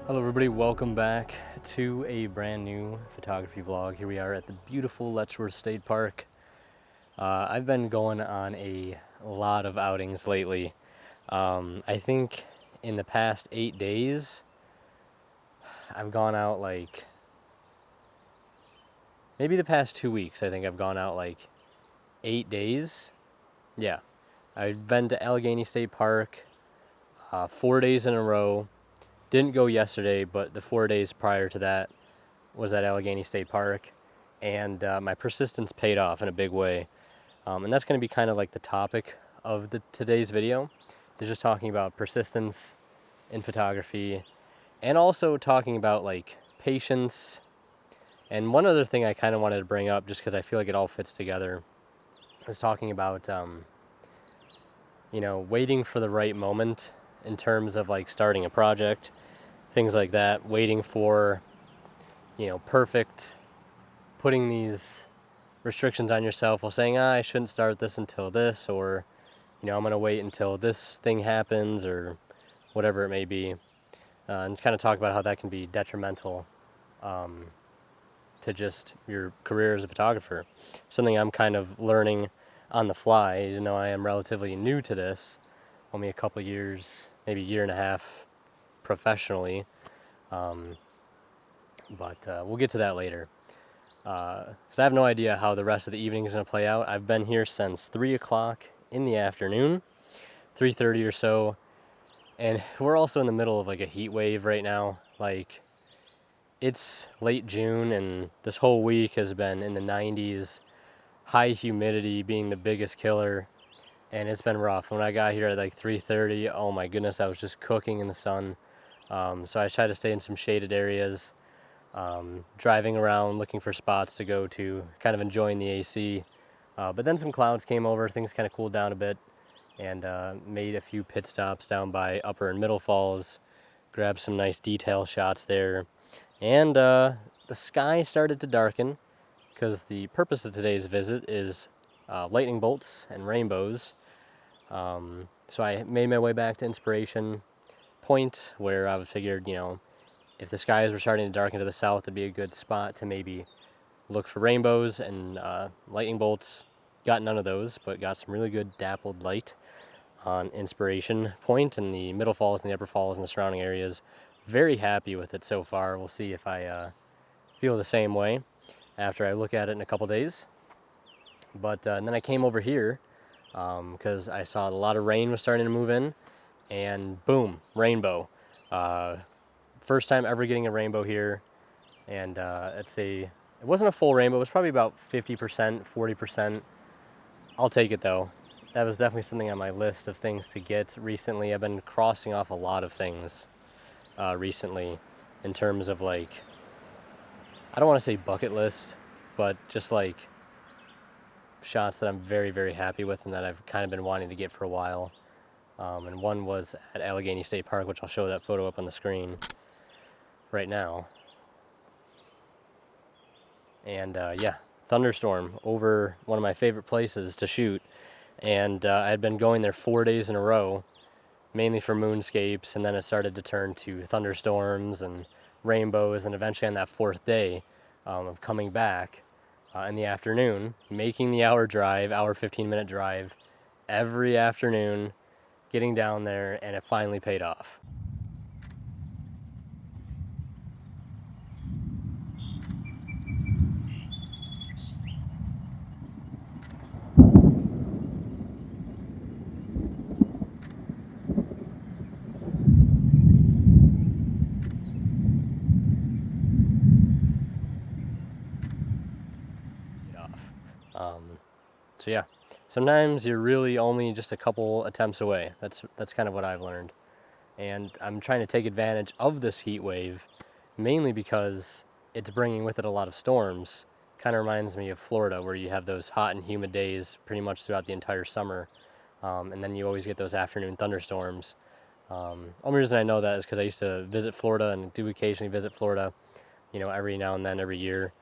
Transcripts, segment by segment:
Hello everybody, welcome back to a brand new photography vlog. Here we are at the beautiful Letchworth State Park. I've been going on a lot of outings lately. I think in the past 8 days, I've gone out maybe the past 2 weeks, I think I've gone out 8 days. Yeah, I've been to Allegheny State Park 4 days in a row. Didn't go yesterday, but the 4 days prior to that was at Allegheny State Park, and my persistence paid off in a big way. And that's going to be kind of like the topic of today's video, is just talking about persistence in photography, and also talking about patience. And one other thing I kind of wanted to bring up, just because I feel like it all fits together, is talking about waiting for the right moment in terms of starting a project, things like that, waiting for perfect, putting these restrictions on yourself while saying, I shouldn't start this until this, or, I'm going to wait until this thing happens, or whatever it may be. And kind of talk about how that can be detrimental to just your career as a photographer. Something I'm kind of learning on the fly. I am relatively new to this, only a couple years, maybe a year and a half professionally. But we'll get to that later, because I have no idea how the rest of the evening is going to play out. I've been here since 3 o'clock in the afternoon, 3:30 or so, and we're also in the middle of a heat wave right now. It's late June, and this whole week has been in the 90s, high humidity being the biggest killer, and it's been rough. When I got here at 3:30, oh my goodness, I was just cooking in the sun. So I tried to stay in some shaded areas, driving around looking for spots to go to, kind of enjoying the AC. But then some clouds came over, things kind of cooled down a bit, and made a few pit stops down by Upper and Middle Falls, grabbed some nice detail shots there. And the sky started to darken, because the purpose of today's visit is lightning bolts and rainbows. So I made my way back to Inspiration Point, where I figured, if the skies were starting to darken to the south, it'd be a good spot to maybe look for rainbows and lightning bolts. Got none of those, but got some really good dappled light on Inspiration Point and the Middle Falls and the Upper Falls and the surrounding areas. Very happy with it so far. We'll see if I feel the same way after I look at it in a couple days. But and then I came over here because I saw a lot of rain was starting to move in, and boom, rainbow. First time ever getting a rainbow here, and it wasn't a full rainbow. It was probably about 50%, 40%. I'll take it though. That was definitely something on my list of things to get recently. I've been crossing off a lot of things recently in terms of I don't want to say bucket list, but just shots that I'm very, very happy with and that I've kind of been wanting to get for a while. And one was at Allegheny State Park, which I'll show that photo up on the screen right now. And yeah, thunderstorm over one of my favorite places to shoot. And I had been going there 4 days in a row, mainly for moonscapes, and then it started to turn to thunderstorms and rainbows, and eventually on that fourth day of coming back in the afternoon, making the hour 15-minute drive every afternoon, getting down there, and it finally paid off. So yeah, sometimes you're really only just a couple attempts away. That's kind of what I've learned. And I'm trying to take advantage of this heat wave, mainly because it's bringing with it a lot of storms. Kind of reminds me of Florida, where you have those hot and humid days pretty much throughout the entire summer. And then you always get those afternoon thunderstorms. Only reason I know that is because I used to visit Florida and do occasionally visit Florida, every now and then, every year.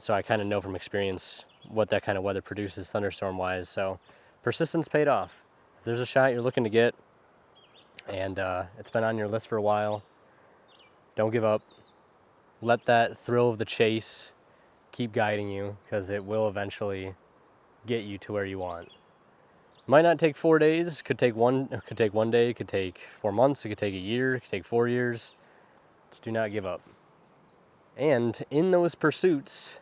So I kind of know from experience what that kind of weather produces thunderstorm-wise. So persistence paid off. If there's a shot you're looking to get, and it's been on your list for a while, Don't give up. Let that thrill of the chase keep guiding you, because it will eventually get you to where you want. Might not take 4 days, could take one day, could take 4 months, it could take a year, it could take 4 years. Just do not give up. And in those pursuits,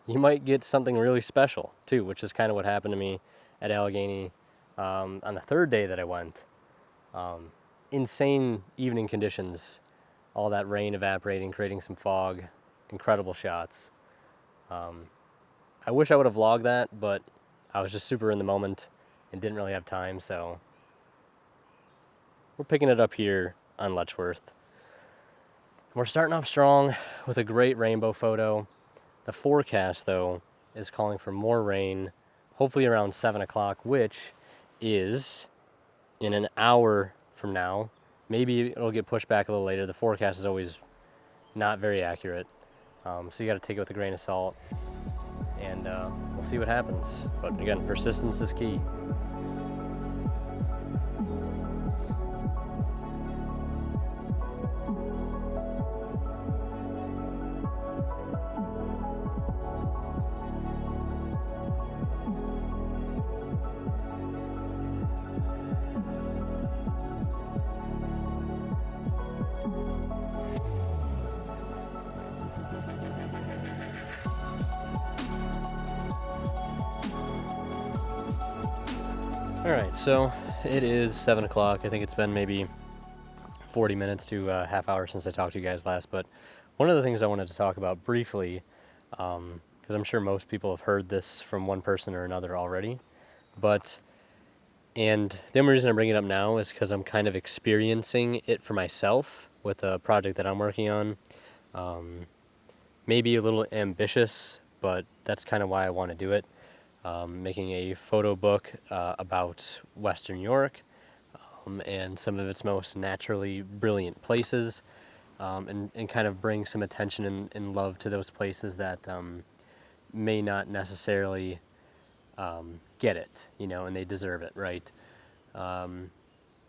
you might get something really special too, which is kind of what happened to me at Allegheny on the third day that I went. Insane evening conditions, all that rain evaporating, creating some fog, incredible shots. I wish I would have vlogged that, but I was just super in the moment and didn't really have time, so we're picking it up here on Letchworth. We're starting off strong with a great rainbow photo. The forecast, though, is calling for more rain, hopefully around 7 o'clock, which is in an hour from now. Maybe it'll get pushed back a little later. The forecast is always not very accurate, so you got to take it with a grain of salt, and we'll see what happens. But again, persistence is key. Alright, so it is 7 o'clock. I think it's been maybe 40 minutes to a half hour since I talked to you guys last, but one of the things I wanted to talk about briefly, because I'm sure most people have heard this from one person or another already, and the only reason I bring it up now is because I'm kind of experiencing it for myself with a project that I'm working on. Maybe a little ambitious, but that's kind of why I want to do it. Making a photo book about Western New York and some of its most naturally brilliant places, and kind of bring some attention and love to those places that may not necessarily get it, and they deserve it, right?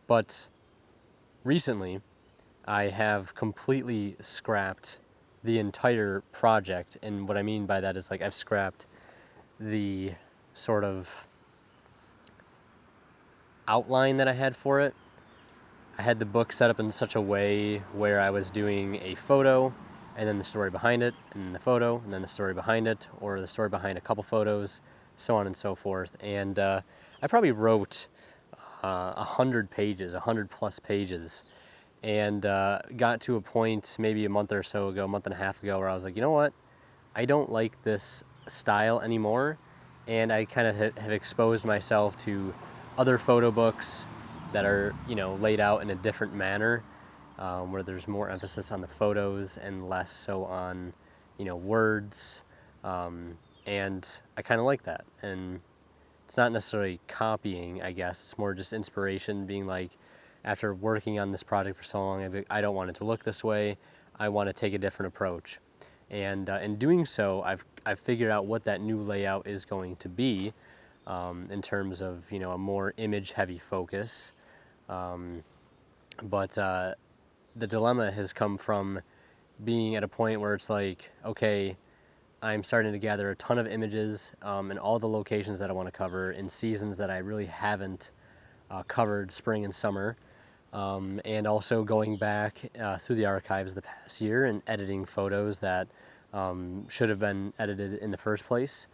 But recently, I have completely scrapped the entire project, and what I mean by that is, like, I've scrapped the sort of outline that I had for it. I had the book set up in such a way where I was doing a photo and then the story behind it, and then the photo and then the story behind it, or the story behind a couple photos, so on and so forth. And I probably wrote 100 pages, 100 plus pages, and got to a point maybe a month or so ago, a month and a half ago, where I was like, you know what? I don't like this style anymore, and I kind of have exposed myself to other photo books that are, laid out in a different manner, where there's more emphasis on the photos and less so on, words, and I kind of like that. And it's not necessarily copying, I guess. It's more just inspiration, being like, after working on this project for so long, I don't want it to look this way. I want to take a different approach. And in doing so, I've figured out what that new layout is going to be, in terms of a more image-heavy focus. But the dilemma has come from being at a point where it's like, okay, I'm starting to gather a ton of images in all the locations that I want to cover in seasons that I really haven't covered, spring and summer. And also going back through the archives the past year and editing photos that should have been edited in the first place.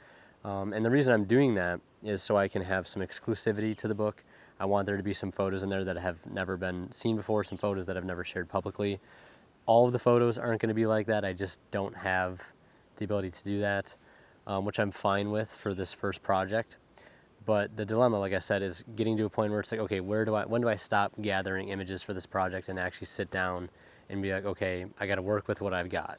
And the reason I'm doing that is so I can have some exclusivity to the book. I want there to be some photos in there that have never been seen before, some photos that I've never shared publicly. All of the photos aren't going to be like that. I just don't have the ability to do that, which I'm fine with for this first project. But the dilemma, like I said, is getting to a point where it's like, okay, when do I stop gathering images for this project and actually sit down and be like, okay, I got to work with what I've got.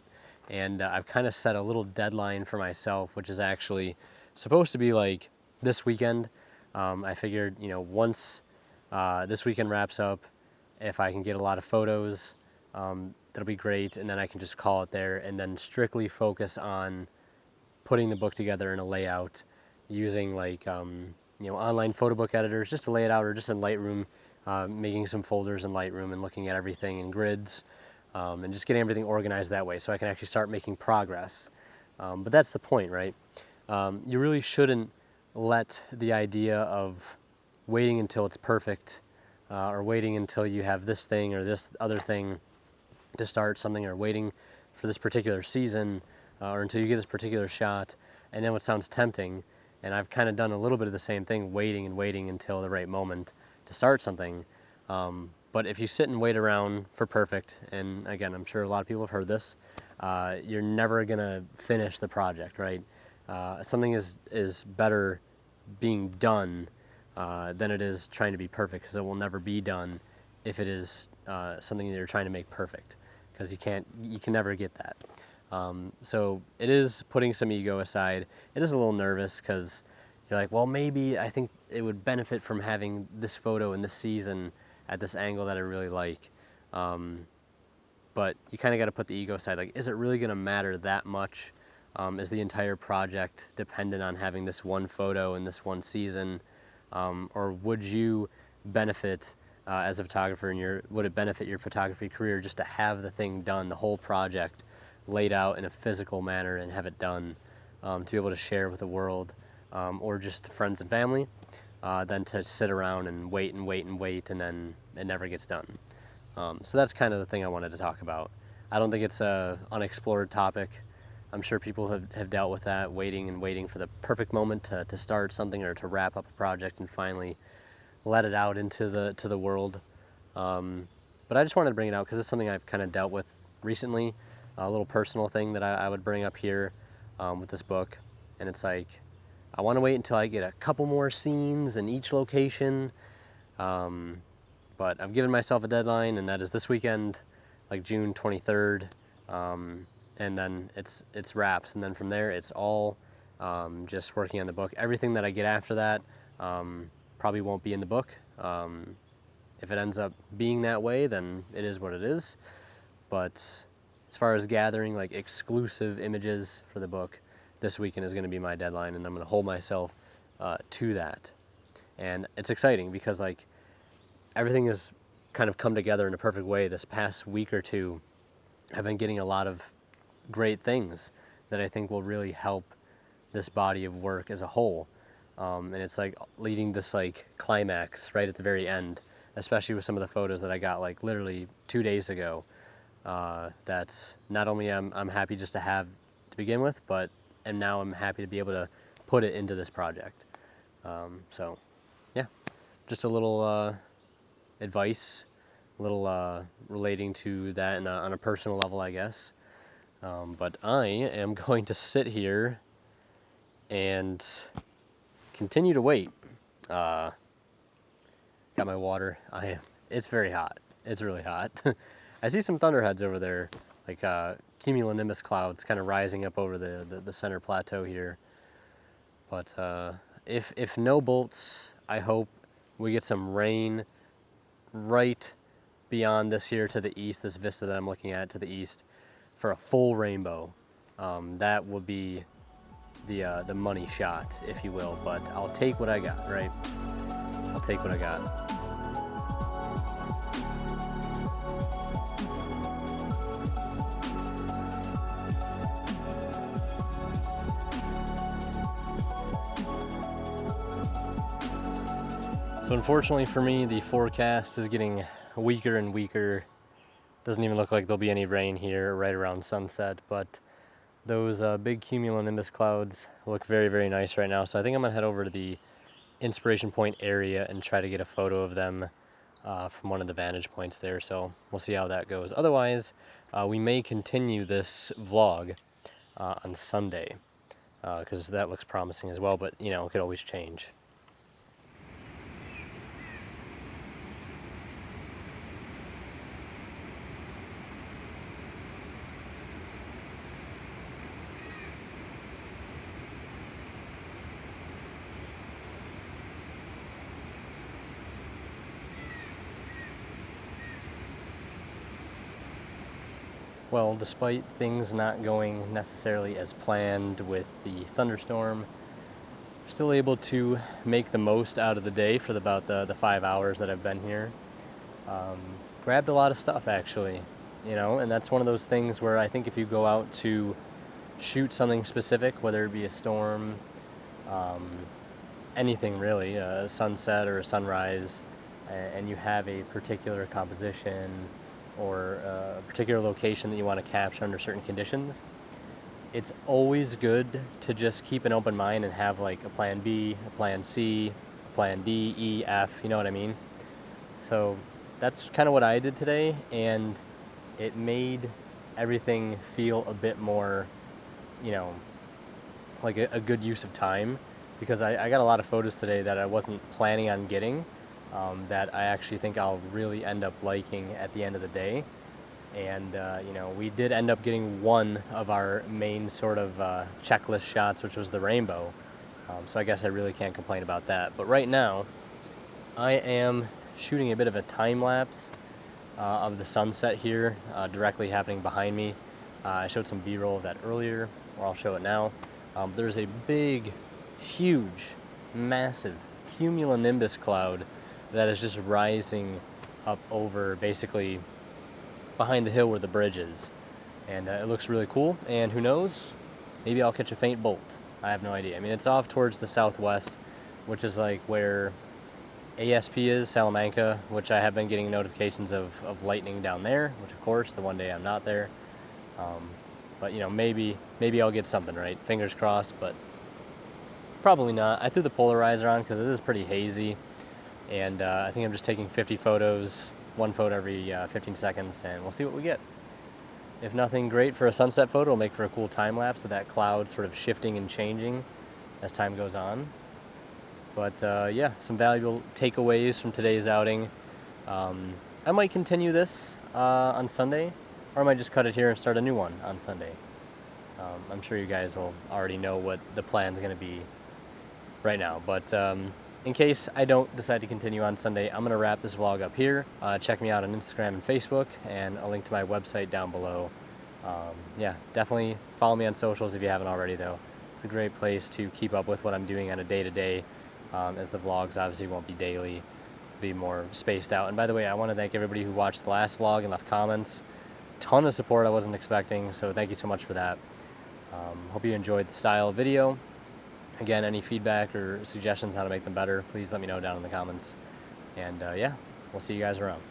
And I've kind of set a little deadline for myself, which is actually supposed to be like this weekend. I figured, once this weekend wraps up, if I can get a lot of photos, that'll be great. And then I can just call it there and then strictly focus on putting the book together in a layout using online photo book editors just to lay it out, or just in Lightroom, making some folders in Lightroom and looking at everything in grids, and just getting everything organized that way so I can actually start making progress. But that's the point, right? You really shouldn't let the idea of waiting until it's perfect or waiting until you have this thing or this other thing to start something, or waiting for this particular season or until you get this particular shot. And then what sounds tempting, and I've kind of done a little bit of the same thing, waiting and waiting until the right moment to start something. But if you sit and wait around for perfect, and again, I'm sure a lot of people have heard this, you're never going to finish the project, right? Something is better being done than it is trying to be perfect, because it will never be done if it is something that you're trying to make perfect, because you can never get that. So it is putting some ego aside. It is a little nervous because you're like, well, maybe I think it would benefit from having this photo in this season at this angle that I really like. But you kind of got to put the ego aside. Like, is it really going to matter that much? Is the entire project dependent on having this one photo in this one season? Or would you benefit as a photographer, and would it benefit your photography career just to have the thing done, the whole project laid out in a physical manner and have it done, to be able to share with the world, or just friends and family, than to sit around and wait and wait and wait and then it never gets done. So that's kind of the thing I wanted to talk about. I don't think it's an unexplored topic. I'm sure people have dealt with that, waiting and waiting for the perfect moment to start something or to wrap up a project and finally let it out into the world. But I just wanted to bring it out because it's something I've kind of dealt with recently, a little personal thing that I would bring up here with this book. And it's like, I want to wait until I get a couple more scenes in each location. But I've given myself a deadline, and that is this weekend, like June 23rd. And then it's wraps. And then from there, it's all just working on the book. Everything that I get after that probably won't be in the book. If it ends up being that way, then it is what it is. But as far as gathering like exclusive images for the book, this weekend is going to be my deadline, and I'm going to hold myself to that. And it's exciting because like everything has kind of come together in a perfect way. This past week or two, I've been getting a lot of great things that I think will really help this body of work as a whole. And it's like leading this like climax right at the very end, especially with some of the photos that I got like literally 2 days ago. That's not only I'm happy just to have to begin with, and now I'm happy to be able to put it into this project. So yeah, just a little advice, a little relating to that on a personal level, I guess. But I am going to sit here and continue to wait. Got my water. It's very hot. It's really hot. I see some thunderheads over there, like cumulonimbus clouds kind of rising up over the center plateau here. But if no bolts, I hope we get some rain right beyond this here to the east, this vista that I'm looking at to the east, for a full rainbow. That will be the money shot, if you will. But I'll take what I got, right? I'll take what I got. So unfortunately for me, the forecast is getting weaker and weaker. Doesn't even look like there'll be any rain here right around sunset, but those big cumulonimbus clouds look very, very nice right now. So I think I'm gonna head over to the inspiration point area and try to get a photo of them from one of the vantage points there. So we'll see how that goes. Otherwise, we may continue this vlog on Sunday because that looks promising as well, but you know, it could always change. Well, despite things not going necessarily as planned with the thunderstorm, we're still able to make the most out of the day for about the 5 hours that I've been here. Grabbed a lot of stuff, actually. you know, and that's one of those things where I think if you go out to shoot something specific, whether it be a storm, anything really, a sunset or a sunrise, and you have a particular composition or a particular location that you want to capture under certain conditions, it's always good to just keep an open mind and have like a plan B, a plan C, a plan D, E, F, you know what I mean? So that's kind of what I did today, and it made everything feel a bit more, you know, like a good use of time, because I got a lot of photos today that I wasn't planning on getting, that I actually think I'll really end up liking at the end of the day. And, you know, we did end up getting one of our main sort of checklist shots, which was the rainbow. So I guess I really can't complain about that. But right now, I am shooting a bit of a time lapse of the sunset here, directly happening behind me. I showed some B-roll of that earlier, or I'll show it now. There's a big, huge, massive cumulonimbus cloud that is just rising up over basically behind the hill where the bridge is. And it looks really cool, and who knows, maybe I'll catch a faint bolt. I have no idea. I mean, it's off towards the southwest, which is like where ASP is, Salamanca, which I have been getting notifications of lightning down there, which of course, the one day I'm not there. But you know, maybe I'll get something, right? Fingers crossed, but probably not. I threw the polarizer on because it is pretty hazy, and I think I'm just taking 50 photos, one photo every 15 seconds, and we'll see what we get. If nothing great for a sunset photo, it'll make for a cool time lapse of that cloud sort of shifting and changing as time goes on. But yeah, some valuable takeaways from today's outing. I might continue this on Sunday, or I might just cut it here and start a new one on Sunday. I'm sure you guys will already know what the plan's going to be right now. But in case I don't decide to continue on Sunday, I'm going to wrap this vlog up here. Check me out on Instagram and Facebook, and a link to my website down below. Yeah, definitely follow me on socials if you haven't already, though. It's a great place to keep up with what I'm doing on a day-to-day, as the vlogs obviously won't be daily, be more spaced out. And by the way, I want to thank everybody who watched the last vlog and left comments. Ton of support I wasn't expecting, so thank you so much for that. Hope you enjoyed the style of video. Again, any feedback or suggestions how to make them better, please let me know down in the comments. And yeah, we'll see you guys around.